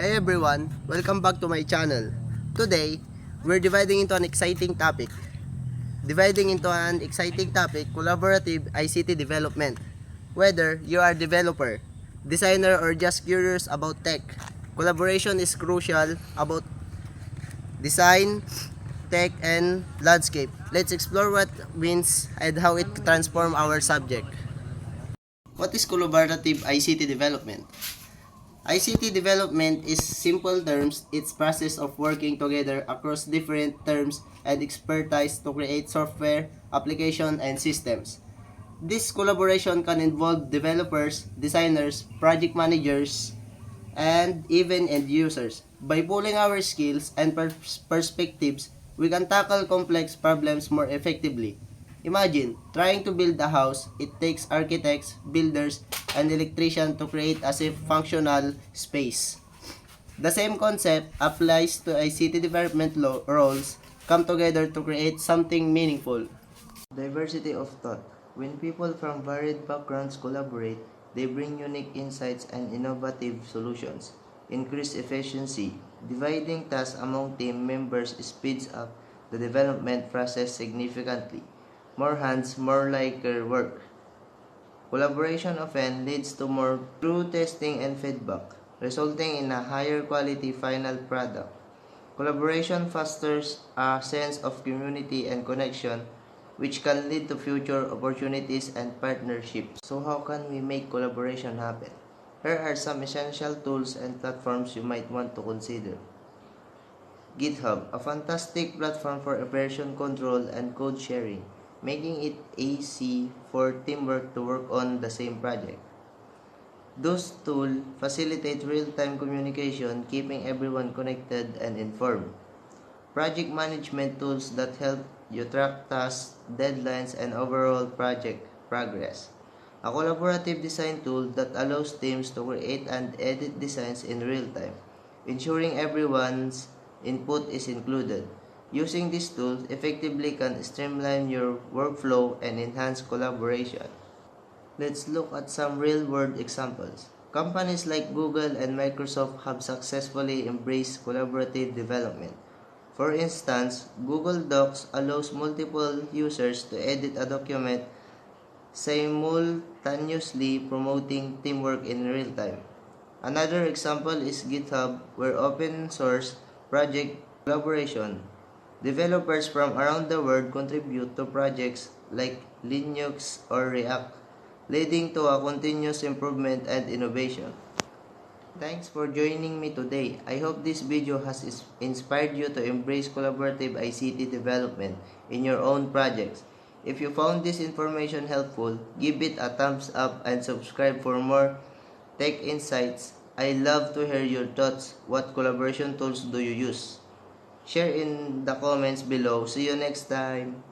Hey everyone, welcome back to my channel. Today, we're dividing into an exciting topic. Collaborative ICT development. Whether you are a developer, designer, or just curious about tech, collaboration is crucial about design, tech, and landscape. Let's explore what means and how it transforms our subject. What is collaborative ICT development? ICT development is simple terms, it's process of working together across different terms and expertise to create software, application, and systems. This collaboration can involve developers, designers, project managers, and even end users. By pooling our skills and perspectives, we can tackle complex problems more effectively. Imagine, trying to build a house, it takes architects, builders, and electricians to create a safe functional space. The same concept applies to ICT development roles come together to create something meaningful. Diversity of thought. When people from varied backgrounds collaborate, they bring unique insights and innovative solutions. Increase efficiency. Dividing tasks among team members speeds up the development process significantly. More hands, more lighter work. Collaboration often leads to more through testing and feedback, resulting in a higher quality final product. Collaboration fosters a sense of community and connection, which can lead to future opportunities and partnerships. So how can we make collaboration happen? Here are some essential tools and platforms you might want to consider. GitHub, a fantastic platform for version control and code sharing, making it easy for teamwork to work on the same project. Those tools facilitate real-time communication, keeping everyone connected and informed. Project management tools that help you track tasks, deadlines, and overall project progress. A collaborative design tool that allows teams to create and edit designs in real time, ensuring everyone's input is included. Using these tools effectively can streamline your workflow and enhance collaboration. Let's look at some real-world examples. Companies like Google and Microsoft have successfully embraced collaborative development. For instance, Google Docs allows multiple users to edit a document simultaneously, promoting teamwork in real time. Another example is GitHub, where open source project collaboration. Developers from around the world contribute to projects like Linux or React, leading to a continuous improvement and innovation. Thanks for joining me today. I hope this video has inspired you to embrace collaborative ICT development in your own projects. If you found this information helpful, give it a thumbs up and subscribe for more tech insights. I love to hear your thoughts. What collaboration tools do you use? Share in the comments below. See you next time.